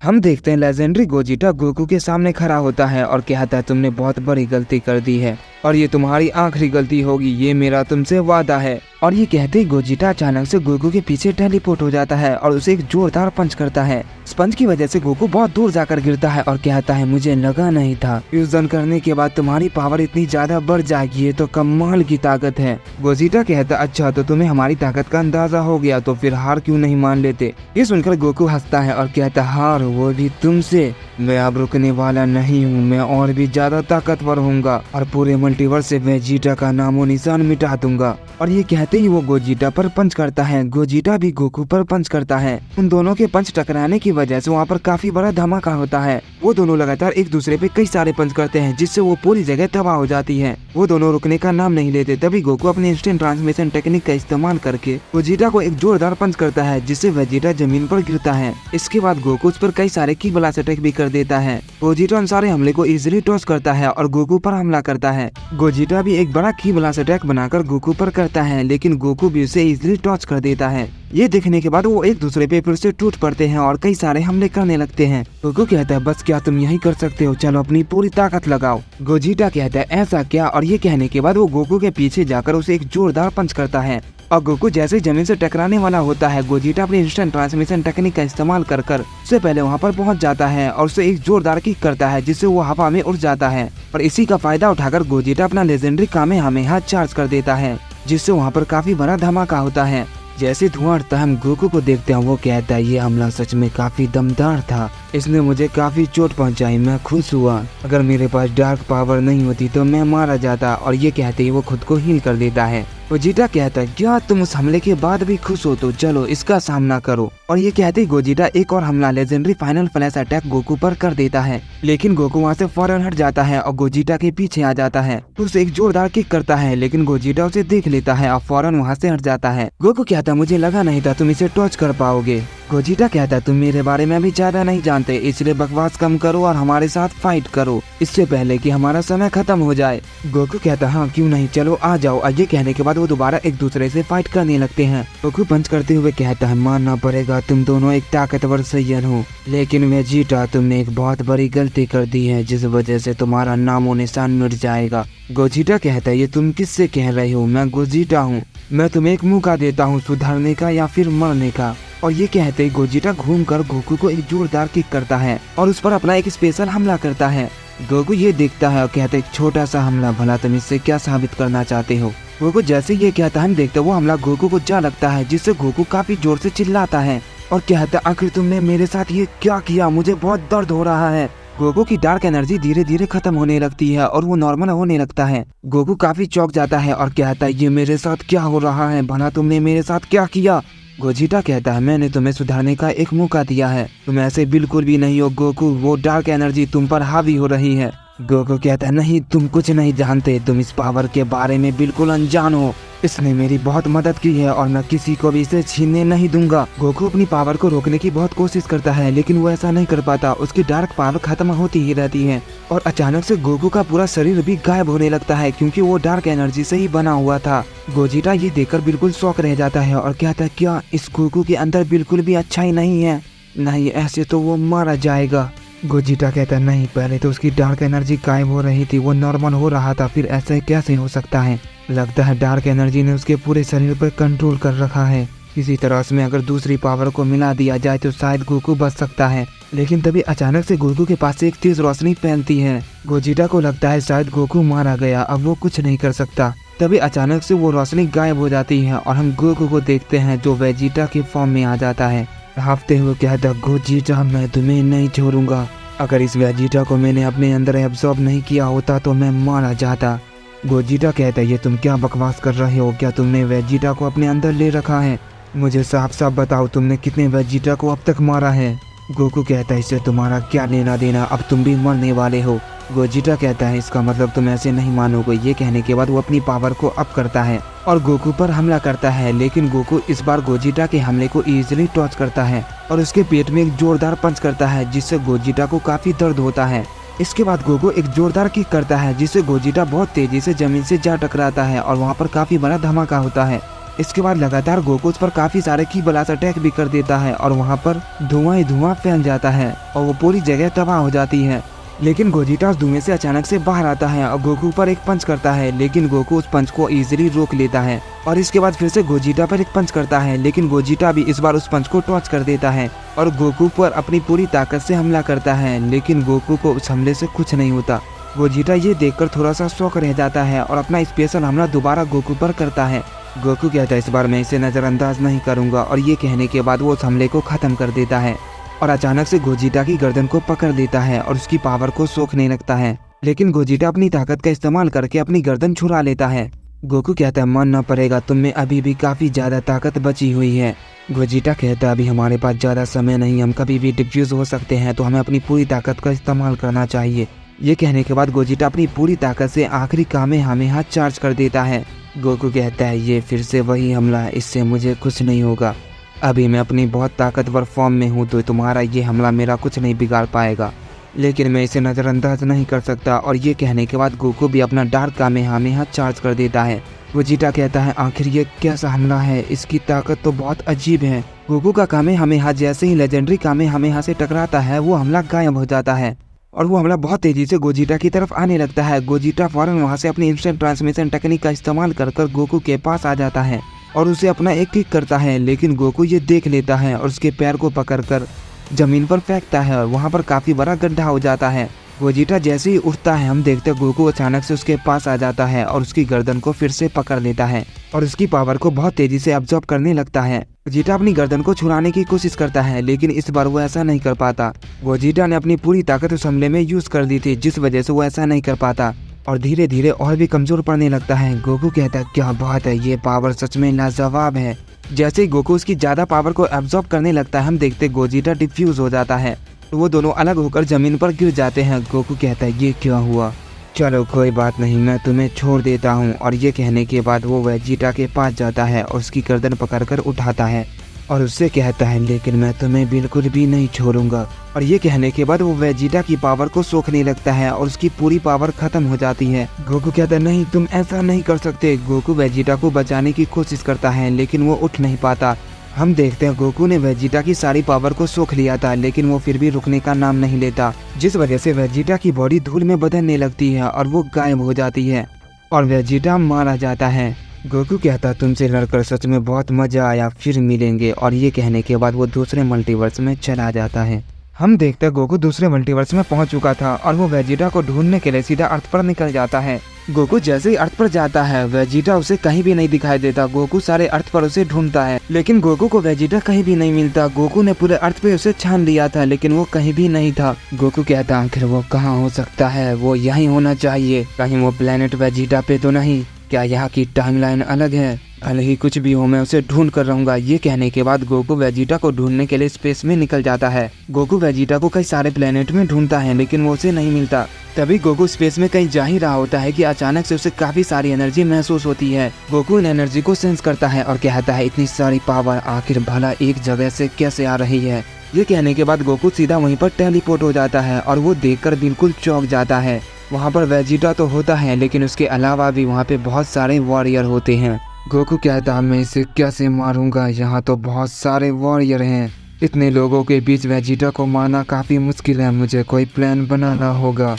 हम देखते हैं लेजेंडरी गोजिटा गोकू के सामने खड़ा होता है और कहता है तुमने बहुत बड़ी गलती कर दी है और ये तुम्हारी आखिरी गलती होगी, ये मेरा तुमसे वादा है। और ये कहते ही गोजिटा अचानक से गोकू के पीछे टेलीपोर्ट हो जाता है और उसे एक जोरदार पंच करता है। इस पंच की वजह से गोकू बहुत दूर जाकर गिरता है और कहता है मुझे लगा नहीं था फ्यूजन करने के बाद तुम्हारी पावर इतनी ज्यादा बढ़ जाएगी, ये तो कमाल की ताकत है। गोजिटा कहता अच्छा तो तुम्हें हमारी ताकत का अंदाजा हो गया, तो फिर हार क्यों नहीं मान लेते। ये सुनकर गोकू हंसता है और कहता हार वो भी तुमसे, मैं अब रुकने वाला नहीं हूँ, मैं और भी ज्यादा ताकतवर होऊंगा और पूरे मल्टीवर्स से वेजिटा का नामो निशान मिटा दूंगा। और ये कहते ही वो गोजिटा पर पंच करता है, गोजिटा भी गोकू पर पंच करता है। उन दोनों के पंच टकराने की वजह से वहाँ पर काफी बड़ा धमाका होता है। वो दोनों लगातार एक दूसरे पे कई सारे पंच करते हैं जिससे वो पूरी जगह तबाह हो जाती है। वो दोनों रुकने का नाम नहीं लेते। तभी गोकू अपने इंस्टेंट ट्रांसमिशन टेक्निक का इस्तेमाल करके गोजिटा को एक जोरदार पंच करता है जिससे वेजिटा जमीन पर गिरता है। इसके बाद गोकू उस पर कई सारे की ब्लास्ट अटैक भी कर देता है। गोजिटा उन सारे हमले को इजीली टॉस करता है और गोकू पर हमला करता है। गोजिटा भी एक बड़ा की ब्लास्ट अटैक बनाकर गोकू पर करता है, लेकिन गोकू भी उसे इजीली टॉस कर देता है। ये देखने के बाद वो एक दूसरे पे फिर से टूट पड़ते हैं और कई सारे हमले करने लगते हैं। गोकू कहता है बस क्या तुम यही कर सकते हो, चलो अपनी पूरी ताकत लगाओ। गोजिटा कहता है ऐसा क्या, और ये कहने के बाद वो गोकू के पीछे जाकर उसे एक जोरदार पंच करता है और गोकू जैसे जमीन से टकराने वाला होता है, गोजिटा अपनी इंस्टेंट ट्रांसमिशन टेक्निक का इस्तेमाल कर उससे पहले वहाँ पर पहुँच जाता है और उसे एक जोरदार किक करता है जिससे वो हवा में उड़ जाता है। और इसी का फायदा उठाकर गोजिटा अपना लेजेंडरी कामेहामेहा चार्ज कर देता है जिससे वहाँ पर काफी बड़ा धमाका होता है। जैसे धुआं उठता है हम गोकू को देखते हैं, वो कहता है ये हमला सच में काफी दमदार था, इसने मुझे काफी चोट पहुंचाई, मैं खुश हुआ, अगर मेरे पास डार्क पावर नहीं होती तो मैं मारा जाता। और ये कहते ही वो खुद को हील कर देता है। गोजिटा कहता है क्या तुम उस हमले के बाद भी खुश हो, तो चलो इसका सामना करो। और ये कहते ही गोजिटा एक और हमला legendary final flash attack Goku पर कर देता है, लेकिन गोकू वहाँ से फौरन हट जाता है और गोजिटा के पीछे आ जाता है। उसे एक जोरदार किक करता है, लेकिन गोजिटा उसे देख लेता है और फौरन वहाँ से हट जाता है। गोकू कहता मुझे लगा नहीं था तुम इसे टॉच कर पाओगे। गोजिटा कहता है तुम मेरे बारे में अभी ज्यादा नहीं जानते, इसलिए बकवास कम करो और हमारे साथ फाइट करो इससे पहले कि हमारा समय खत्म हो जाए। गोकू कहता हाँ क्यों नहीं, चलो आ जाओ। और ये कहने के बाद वो दोबारा एक दूसरे से फाइट करने लगते हैं। गोकू पंच करते हुए कहता है मानना पड़ेगा तुम दोनों एक ताकतवर सैयन हो, लेकिन वेजिटा तुमने एक बहुत बड़ी गलती कर दी है जिस वजह से तुम्हारा नामो निशान मिट जाएगा। गोजिटा कहता है ये तुम किससे कह रहे हो, मैं गोजिटा हूँ, मैं तुम्हें एक मौका देता हूँ सुधरने का या फिर मरने का। और ये कहते ही गोजिटा घूमकर गोकू को एक जोरदार किक करता है और उस पर अपना एक स्पेशल हमला करता है। गोकू ये देखता है और कहता है एक छोटा सा हमला, भला तुम इससे क्या साबित करना चाहते हो। गोकू जैसे ये कहता है हम देखते वो हमला गोकू को जा लगता है जिससे गोकू काफी जोर से चिल्लाता है और कहता है आखिर तुमने मेरे साथ ये क्या किया, मुझे बहुत दर्द हो रहा है। गोकू की डार्क एनर्जी धीरे धीरे खत्म होने लगती है और वो नॉर्मल होने लगता है। गोकू काफी चौंक जाता है और कहता है ये मेरे साथ क्या हो रहा है, भला तुमने मेरे साथ क्या किया। गोजिटा कहता है मैंने तुम्हें सुधारने का एक मौका दिया है, तुम ऐसे बिल्कुल भी नहीं हो गोकू, वो डार्क एनर्जी तुम पर हावी हो रही है। गोकू कहता है नहीं तुम कुछ नहीं जानते, तुम इस पावर के बारे में बिल्कुल अनजान हो, इसने मेरी बहुत मदद की है और मैं किसी को भी इसे छीनने नहीं दूंगा। गोकू अपनी पावर को रोकने की बहुत कोशिश करता है लेकिन वो ऐसा नहीं कर पाता, उसकी डार्क पावर खत्म होती ही रहती है और अचानक से गोकू का पूरा शरीर भी गायब होने लगता है क्योंकि वो डार्क एनर्जी से ही बना हुआ था। गोजिटा ये देखकर बिल्कुल शॉक रह जाता है और कहता है क्या इस गोकू के अंदर बिल्कुल भी अच्छाई नहीं है, नहीं ऐसे तो वो मारा जाएगा। गोजिटा कहता है नहीं, पहले तो उसकी डार्क एनर्जी गायब हो रही थी, वो नॉर्मल हो रहा था, फिर ऐसे कैसे हो सकता है, लगता है डार्क एनर्जी ने उसके पूरे शरीर पर कंट्रोल कर रखा है, किसी तरह उसमें अगर दूसरी पावर को मिला दिया जाए तो शायद गोकू बच सकता है। लेकिन तभी अचानक से गोकू के पास से एक तेज रोशनी फैलती है। गोजिटा को लगता है शायद गोकू मारा गया, अब वो कुछ नहीं कर सकता। तभी अचानक से वो रोशनी गायब हो जाती है और हम गोकू को देखते हैं जो वेजिटा के फॉर्म में आ जाता है। हाफते हुए कहता गोजिटा मैं तुम्हें नहीं छोड़ूंगा, अगर इस वेजिटा को मैंने अपने अंदर एब्जॉर्ब नहीं किया होता तो मैं मारा जाता। गोजिटा कहता है ये तुम क्या बकवास कर रहे हो, क्या तुमने वेजिटा को अपने अंदर ले रखा है, मुझे साफ साफ बताओ तुमने कितने वेजिटा को अब तक मारा है। गोकू कहता है इससे तुम्हारा क्या लेना देना, अब तुम भी मरने वाले हो। गोजिटा कहता है इसका मतलब तुम ऐसे नहीं मानोगे। ये कहने के बाद वो अपनी पावर को अप करता है और गोकू पर हमला करता है, लेकिन गोकू इस बार गोजिटा के हमले को इजीली टॉच करता है और उसके पेट में एक जोरदार पंच करता है जिससे गोजिटा को काफी दर्द होता है। इसके बाद गोकू एक जोरदार किक करता है जिससे गोजिटा बहुत तेजी से जमीन से जा टकराता है और वहाँ पर काफी बड़ा धमाका होता है। इसके बाद लगातार गोकू उस पर काफी सारे की ब्लास्ट अटैक भी कर देता है और वहाँ पर धुआं ही धुआं फैल जाता है और वो पूरी जगह तबाह हो जाती है। लेकिन गोजिटा उस धुएं से अचानक से बाहर आता है और गोकू पर एक पंच करता है, लेकिन गोकू उस पंच को इजीली रोक लेता है और इसके बाद फिर से गोजिटा पर एक पंच करता है, लेकिन गोजिटा भी इस बार उस पंच को टॉच कर देता है और गोकू पर अपनी पूरी ताकत से हमला करता है, लेकिन गोकू को उस हमले से कुछ नहीं होता। गोजिटा ये देखकर थोड़ा सा शॉक रह जाता है और अपना स्पेशल हमला दोबारा गोकू पर करता है। गोकू कहता है इस बार मैं इसे नजरअंदाज नहीं करूंगा और ये कहने के बाद वो उस हमले को खत्म कर देता है और अचानक से गोजिटा की गर्दन को पकड़ लेता है और उसकी पावर को सोखने लगता है, लेकिन गोजिटा अपनी ताकत का इस्तेमाल करके अपनी गर्दन छुड़ा लेता है। गोकू कहता है मानना पड़ेगा तुम में अभी भी काफी ज्यादा ताकत बची हुई है। गोजिटा कहता है अभी हमारे पास ज्यादा समय नहीं, हम कभी भी डिफ्यूज हो सकते हैं, तो हमें अपनी पूरी ताकत का इस्तेमाल करना चाहिए। ये कहने के बाद गोजिटा अपनी पूरी ताकत से आखिरी कामेहामेहा चार्ज कर देता है। गोकू कहता है ये फिर से वही हमला है, इससे मुझे कुछ नहीं होगा। अभी मैं अपनी बहुत ताकतवर फॉर्म में हूँ, तो तुम्हारा ये हमला मेरा कुछ नहीं बिगाड़ पाएगा, लेकिन मैं इसे नज़रअंदाज नहीं कर सकता। और ये कहने के बाद गोकू भी अपना डार्क कामेहामेहा चार्ज कर देता है। गोजिटा कहता है आखिर ये कैसा हमला है, इसकी ताकत तो बहुत अजीब है। गोकू का कामेहामेहा जैसे ही लेजेंडरी कामेहामेहा से टकराता है वो हमला गायब हो जाता है और वो हमला बहुत तेजी से गोजिटा की तरफ आने लगता है। गोजिटा फौरन वहाँ से अपनी इंस्टेंट ट्रांसमिशन टेक्निक का इस्तेमाल कर गोकू के पास आ जाता है और उसे अपना एक किक करता है, लेकिन गोकू ये देख लेता है और उसके पैर को पकड़कर जमीन पर फेंकता है और वहाँ पर काफी बड़ा गड्ढा हो जाता है। गोजिटा जैसे ही उठता है हम देखते गोकू अचानक से उसके पास आ जाता है और उसकी गर्दन को फिर से पकड़ लेता है और उसकी पावर को बहुत तेजी से अब्जॉर्ब करने लगता है। गोजिटा अपनी गर्दन को छुड़ाने की कोशिश करता है, लेकिन इस बार वो ऐसा नहीं कर पाता। गोजिटा ने अपनी पूरी ताकत उस हमले में यूज कर दी थी, जिस वजह से वो ऐसा नहीं कर पाता और धीरे धीरे और भी कमजोर पड़ने लगता है। गोकू कहता है क्या बात है, ये पावर सच में लाजवाब है। जैसे ही गोकू उसकी ज्यादा पावर को एब्जॉर्ब करने लगता है हम देखते गोजिटा डिफ्यूज हो जाता है, तो वो दोनों अलग होकर जमीन पर गिर जाते हैं। गोकू कहता है ये क्या हुआ, चलो कोई बात नहीं, मैं तुम्हें छोड़ देता हूँ। और ये कहने के बाद वो वेजिटा के पास जाता है और उसकी गर्दन पकड़कर उठाता है और उससे कहता है लेकिन मैं तुम्हें बिल्कुल भी नहीं छोड़ूंगा। और ये कहने के बाद वो वेजिटा की पावर को सोखने लगता है और उसकी पूरी पावर खत्म हो जाती है। गोकू कहता है नहीं तुम ऐसा नहीं कर सकते। गोकू वेजिटा को बचाने की कोशिश करता है, लेकिन वो उठ नहीं पाता। हम देखते हैं गोकू ने वेजिटा की सारी पावर को सोख लिया था, लेकिन वो फिर भी रुकने का नाम नहीं लेता, जिस वजह से वेजिटा की बॉडी धूल में बदलने लगती है और वो गायब हो जाती है और वेजिटा मारा जाता है। गोकू कहता तुमसे लड़कर सच में बहुत मजा आया, फिर मिलेंगे। और ये कहने के बाद वो दूसरे मल्टीवर्स में चला जाता है। हम देखते हैं गोकू दूसरे मल्टीवर्स में पहुंच चुका था और वो वेजिटा को ढूंढने के लिए सीधा अर्थ पर निकल जाता है। गोकू जैसे ही अर्थ पर जाता है वेजिटा उसे कहीं भी नहीं दिखाई देता। गोकू सारे अर्थ पर उसे ढूंढता है, लेकिन गोकू को वेजिटा कहीं भी नहीं मिलता। गोकू ने पूरे अर्थ पे उसे छान लिया था, लेकिन वो कहीं भी नहीं था। गोकू कहता आखिर वो कहाँ हो सकता है, वो यहीं होना चाहिए, कहीं वो प्लेनेट वेजिटा पे तो नहीं। क्या यहाँ की टाइमलाइन अलग है? भले ही कुछ भी हो मैं उसे ढूंढ कर रहूंगा। ये कहने के बाद गोकू वेजिटा को ढूंढने के लिए स्पेस में निकल जाता है। गोकू वेजिटा को कई सारे प्लेनेट में ढूंढता है, लेकिन वो उसे नहीं मिलता। तभी गोकू स्पेस में कहीं जा ही रहा होता है कि अचानक से उसे काफी सारी एनर्जी महसूस होती है। गोकू इन एनर्जी को सेंस करता है और कहता है इतनी सारी पावर आखिर भला एक जगह से कैसे आ रही है। ये कहने के बाद गोकू सीधा वहीं पर टेलीपोर्ट हो जाता है और वो देखकर बिल्कुल चौंक जाता है। वहाँ पर वेजिटा तो होता है, लेकिन उसके अलावा भी वहाँ पे बहुत सारे वॉरियर होते हैं। गोकू कहता है मैं इसे कैसे मारूंगा, यहाँ तो बहुत सारे वॉरियर हैं। इतने लोगों के बीच वेजिटा को मारना काफी मुश्किल है, मुझे कोई प्लान बनाना होगा।